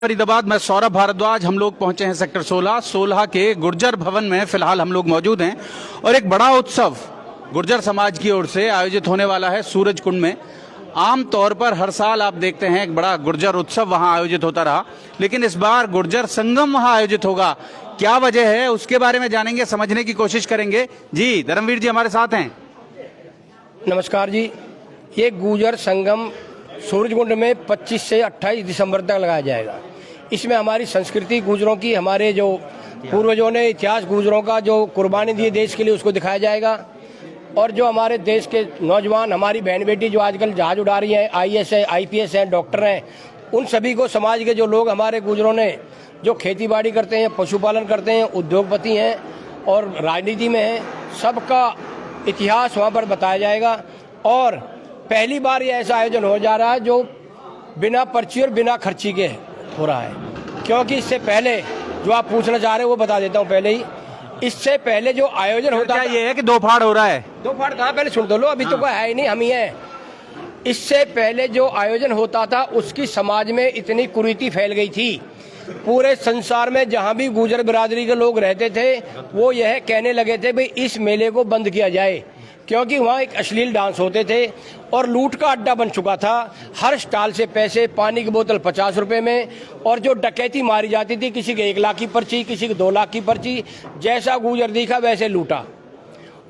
फरीदाबाद। मैं सौरभ भारद्वाज। हम लोग पहुंचे हैं सेक्टर 16 के गुर्जर भवन में फिलहाल हम लोग मौजूद हैं और एक बड़ा उत्सव गुर्जर समाज की ओर से आयोजित होने वाला है सूरज कुंड में। आम तौर पर हर साल आप देखते हैं एक बड़ा गुर्जर उत्सव वहां आयोजित होता रहा, लेकिन इस बार गुर्जर संगम वहां आयोजित होगा। क्या वजह है उसके बारे में जानेंगे, समझने की कोशिश करेंगे। जी धर्मवीर जी हमारे साथ हैं। नमस्कार जी। ये गुर्जर संगम सूरजकुंड में 25 से 28 दिसंबर तक लगाया जाएगा। इसमें हमारी संस्कृति गुर्जरों की, हमारे जो पूर्वजों ने इतिहास गुर्जरों का जो कुर्बानी दी देश के लिए उसको दिखाया जाएगा। और जो हमारे देश के नौजवान, हमारी बहन बेटी जो आजकल जहाज उड़ा रही हैं, आईएएस है, आईपीएस हैं, डॉक्टर हैं, उन सभी को समाज के जो लोग हमारे गुर्जरों ने जो खेती बाड़ी करते हैं, पशुपालन करते हैं, उद्योगपति हैं और राजनीति में हैं, सबका इतिहास वहाँ पर बताया जाएगा। और पहली बार ये ऐसा आयोजन हो जा रहा है जो बिना पर्ची और बिना खर्ची के हो रहा है। क्योंकि इससे पहले जो आप पूछना चाह रहे हैं वो बता देता हूँ पहले ही। इससे पहले जो आयोजन होता है ये है कि दो फाड़ हो रहा है। दो फाड़ कहाँ, पहले सुन दो लो, अभी तो कोई है ही नहीं, हम ही हैं। इससे पहले जो आयोजन होता था उसकी समाज में इतनी कुरीति फैल गई थी, पूरे संसार में जहां भी गुर्जर बिरादरी के लोग रहते थे वो यह कहने लगे थे भाई इस मेले को बंद किया जाए, क्योंकि वहाँ एक अश्लील डांस होते थे और लूट का अड्डा बन चुका था। हर स्टॉल से पैसे, पानी की बोतल 50 रुपए में, और जो डकैती मारी जाती थी, किसी के 1 लाख की पर्ची, किसी के 2 लाख की पर्ची, जैसा गुर्जर दिखा वैसे लूटा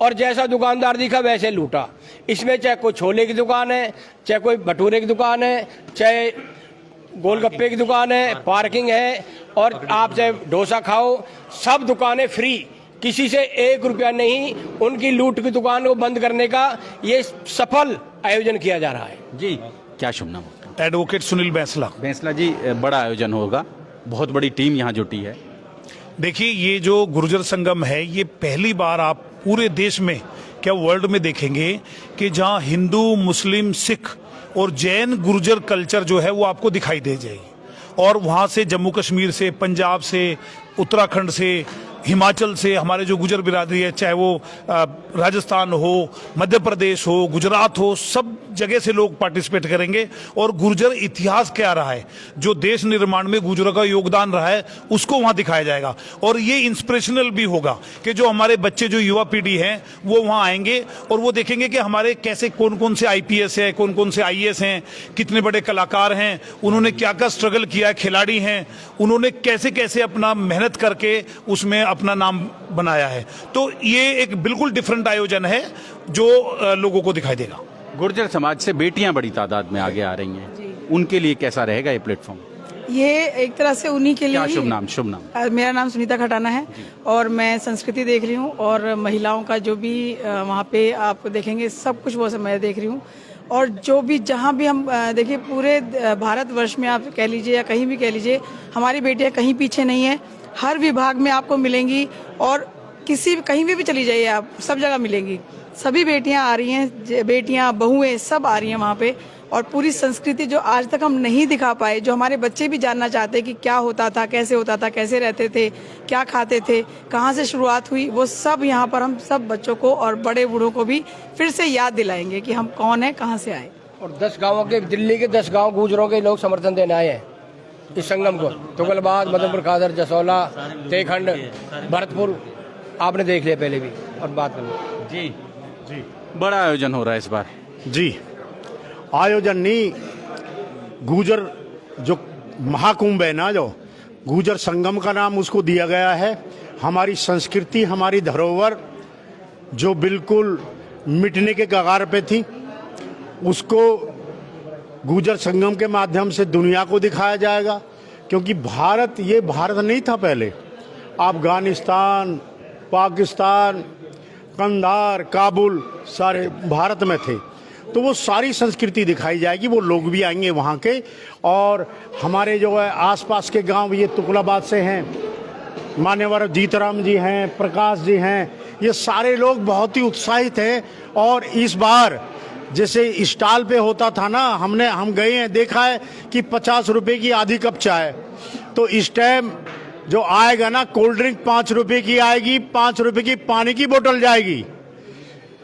और जैसा दुकानदार दिखा वैसे लूटा। इसमें चाहे कोई छोले की दुकान है, चाहे कोई भटूरे की दुकान है, चाहे गोलगप्पे की दुकान है, पार्किंग है, और आप चाहे डोसा खाओ, सब दुकानें फ्री, किसी से 1 रुपया नहीं। उनकी लूट की दुकान को बंद करने का ये सफल आयोजन किया जा रहा है। जी क्या शुभ नाम? एडवोकेट सुनील बैंसला जी, बड़ा आयोजन होगा, बहुत बड़ी टीम यहाँ जुटी है। देखिए, ये जो गुर्जर संगम है ये पहली बार आप पूरे देश में, क्या वर्ल्ड में देखेंगे कि जहाँ हिंदू, मुस्लिम, सिख और जैन गुर्जर कल्चर जो है वो आपको दिखाई दे जाएगी। और वहाँ से जम्मू कश्मीर से, पंजाब से, उत्तराखंड से, हिमाचल से हमारे जो गुर्जर बिरादरी है, चाहे वो राजस्थान हो, मध्य प्रदेश हो, गुजरात हो, सब जगह से लोग पार्टिसिपेट करेंगे। और गुर्जर इतिहास क्या रहा है, जो देश निर्माण में गुर्जरों का योगदान रहा है, उसको वहाँ दिखाया जाएगा। और ये इंस्पिरेशनल भी होगा कि जो हमारे बच्चे, जो युवा पीढ़ी है, वो वहाँ आएंगे और वो देखेंगे कि हमारे कैसे कौन कौन से आईपीएस है, कौन कौन से आईएएस हैं, कितने बड़े कलाकार हैं, उन्होंने क्या क्या स्ट्रगल किया, खिलाड़ी हैं, उन्होंने कैसे कैसे अपना मेहनत करके उसमें अपना नाम बनाया है। तो ये एक बिल्कुल डिफरेंट आयोजन है जो लोगों को दिखाई देगा। गुर्जर समाज से बेटियां बड़ी तादाद में आगे आ रही हैं, उनके लिए कैसा रहेगा ये प्लेटफॉर्म? ये एक तरह से उन्हीं के लिए। क्या शुभ नाम? मेरा नाम सुनीता खटाना है और मैं संस्कृति देख रही हूँ और महिलाओं का जो भी वहाँ पे आप देखेंगे सब कुछ वो सब मैं देख रही हूँ। और जो भी जहाँ भी हम देखिए पूरे भारतवर्ष में आप कह लीजिए या कहीं भी कह लीजिए, हमारी बेटियाँ कहीं पीछे नहीं है। हर विभाग में आपको मिलेंगी और कहीं भी चली जाइए आप, सब जगह मिलेंगी। सभी बेटियां आ रही हैं, बेटियां, बहुएं सब आ रही हैं वहाँ पे। और पूरी संस्कृति जो आज तक हम नहीं दिखा पाए, जो हमारे बच्चे भी जानना चाहते हैं कि क्या होता था, कैसे रहते थे, क्या खाते थे, कहाँ से शुरुआत हुई, वो सब यहाँ पर हम सब बच्चों को और बड़े बूढ़ों को भी फिर से याद दिलाएंगे कि हम कौन है, कहाँ से आए। और 10 गाँवों के, दिल्ली के 10 गाँव गुर्जरों के लोग समर्थन देने आए हैं इस संगम को। तुगलबाग, मदनपुर खादर, जसोला, तेखंड, भरतपुर, आपने देख लिया पहले भी। और बात करें जी जी, बड़ा आयोजन हो रहा है इस बार। जी, आयोजन नहीं, गुर्जर जो महाकुंभ है ना, जो गुर्जर संगम का नाम उसको दिया गया है। हमारी संस्कृति, हमारी धरोहर जो बिल्कुल मिटने के कगार पे थी, उसको गुर्जर संगम के माध्यम से दुनिया को दिखाया जाएगा। क्योंकि भारत, ये भारत नहीं था पहले। अफगानिस्तान, पाकिस्तान, कंधार, काबुल सारे भारत में थे। तो वो सारी संस्कृति दिखाई जाएगी, वो लोग भी आएंगे वहाँ के। और हमारे जो है आसपास के गांव, ये तुगलकाबाद से हैं, मान्यवर जीतराम जी हैं, प्रकाश जी हैं, ये सारे लोग बहुत ही उत्साहित हैं। और इस बार जैसे स्टॉल पे होता था ना, हम गए हैं, देखा है कि 50 रुपए की आधी कप चाय, तो इस टाइम जो आएगा ना, कोल्ड ड्रिंक 5 रुपए की आएगी, 5 रुपए की पानी की बोतल जाएगी।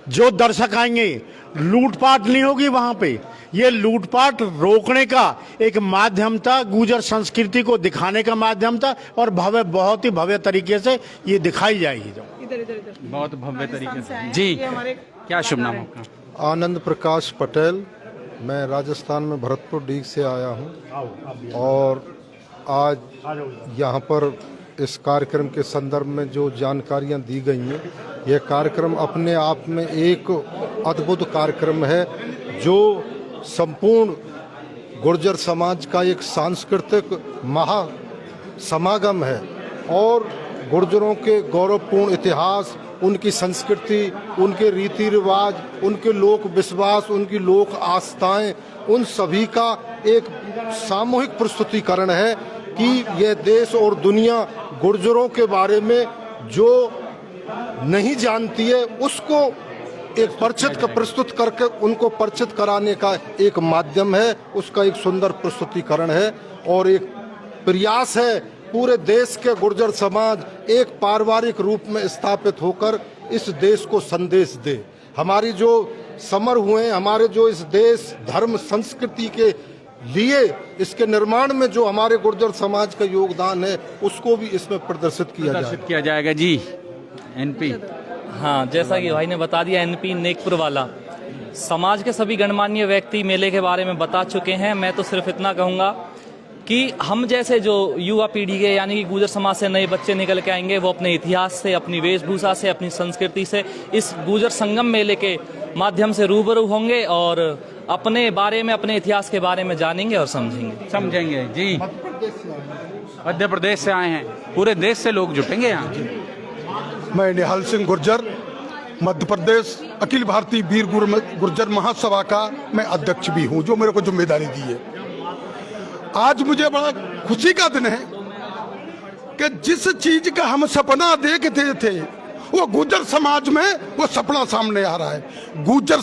जो दर्शक आएंगे, लूटपाट नहीं होगी वहां पे। ये लूटपाट रोकने का एक माध्यम था, गुर्जर संस्कृति को दिखाने का माध्यम था, और बहुत ही भव्य तरीके से ये दिखाई जाएगी। जो इधर इधर इधर बहुत भव्य तरीके से आए से। हैं। जी, ये हमारे क्या शुभ नाम कलाकार हैं। आपका? आनंद प्रकाश पटेल। मैं राजस्थान में भरतपुर डीग से आया हूं और आज यहाँ पर इस कार्यक्रम के संदर्भ में जो जानकारियाँ दी गई हैं, यह कार्यक्रम अपने आप में एक अद्भुत कार्यक्रम है जो संपूर्ण गुर्जर समाज का एक सांस्कृतिक महासमागम है और गुर्जरों के गौरवपूर्ण इतिहास, उनकी संस्कृति, उनके रीति रिवाज, उनके लोक विश्वास, उनकी लोक आस्थाएं, उन सभी का एक सामूहिक प्रस्तुतिकरण है कि यह देश और दुनिया गुर्जरों के बारे में जो नहीं जानती है उसको एक परिचित का प्रस्तुत करके उनको परिचित कराने का एक माध्यम है। उसका एक सुंदर प्रस्तुतिकरण है और एक प्रयास है पूरे देश के गुर्जर समाज एक पारिवारिक रूप में स्थापित होकर इस देश को संदेश दे। हमारी जो समर हुए, हमारे जो इस देश धर्म संस्कृति के लिए इसके निर्माण में जो हमारे गुर्जर समाज का योगदान है उसको भी इसमें प्रदर्शित किया जाएगा। जी, एनपी। हाँ, जैसा कि भाई ने बता दिया, एनपी नेकपुर वाला समाज के सभी गणमान्य व्यक्ति मेले के बारे में बता चुके हैं। मैं तो सिर्फ इतना कहूँगा कि हम जैसे जो युवा पीढ़ी के यानी कि गुर्जर समाज से नए बच्चे निकल के आएंगे, वो अपने इतिहास से, अपनी वेशभूषा से, अपनी संस्कृति से इस गुर्जर संगम मेले के माध्यम से रूबरू होंगे और अपने बारे में, अपने इतिहास के बारे में जानेंगे और समझेंगे। जी, मध्य प्रदेश से आए हैं, पूरे देश से लोग जुटेंगे यहाँ। मैं निहाल सिंह गुर्जर, मध्य प्रदेश अखिल भारतीय वीर गुर्जर महासभा का मैं अध्यक्ष भी हूँ, जो मेरे को जिम्मेदारी दी है। आज मुझे बड़ा खुशी का दिन है कि जिस चीज का हम सपना देखते थे वो गुर्जर समाज में वो सपना सामने आ रहा है। गुर्जर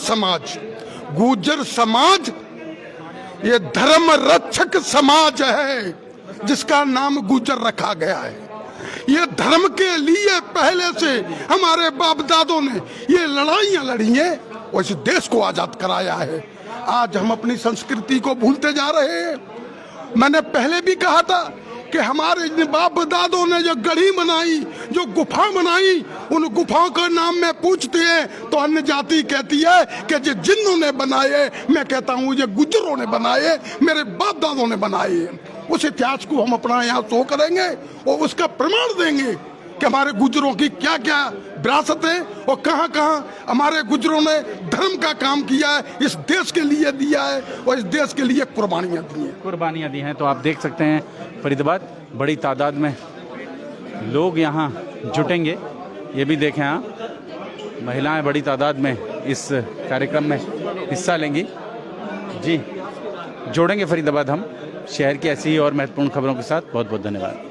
समाज ये धर्म रक्षक समाज है जिसका नाम गुर्जर रखा गया है। ये धर्म के लिए पहले से हमारे बाप दादों ने ये लड़ाइयां लड़ी हैं और इस देश को आजाद कराया है। आज हम अपनी संस्कृति को भूलते जा रहे हैं। मैंने पहले भी कहा था कि हमारे बाप दादों ने जो गढ़ी बनाई, जो गुफा बनाई, उन गुफाओं का नाम में पूछते हैं तो अन्य जाति कहती है कि जो जिन्होंने बनाए, मैं कहता हूँ ये गुर्जरों ने बनाए, मेरे बाप दादों ने बनाए। उस इतिहास को हम अपना यहाँ शो करेंगे और उसका प्रमाण देंगे कि हमारे गुर्जरों की क्या क्या विरासत है और कहाँ कहाँ हमारे गुर्जरों ने धर्म का काम किया है, इस देश के लिए दिया है और इस देश के लिए कुर्बानियाँ दी हैं। तो आप देख सकते हैं फरीदाबाद बड़ी तादाद में लोग यहाँ जुटेंगे। ये भी देखें आप, महिलाएं बड़ी तादाद में इस कार्यक्रम में हिस्सा लेंगी। जी, जोड़ेंगे फरीदाबाद हम शहर की ऐसी ही और महत्वपूर्ण खबरों के साथ। बहुत बहुत धन्यवाद।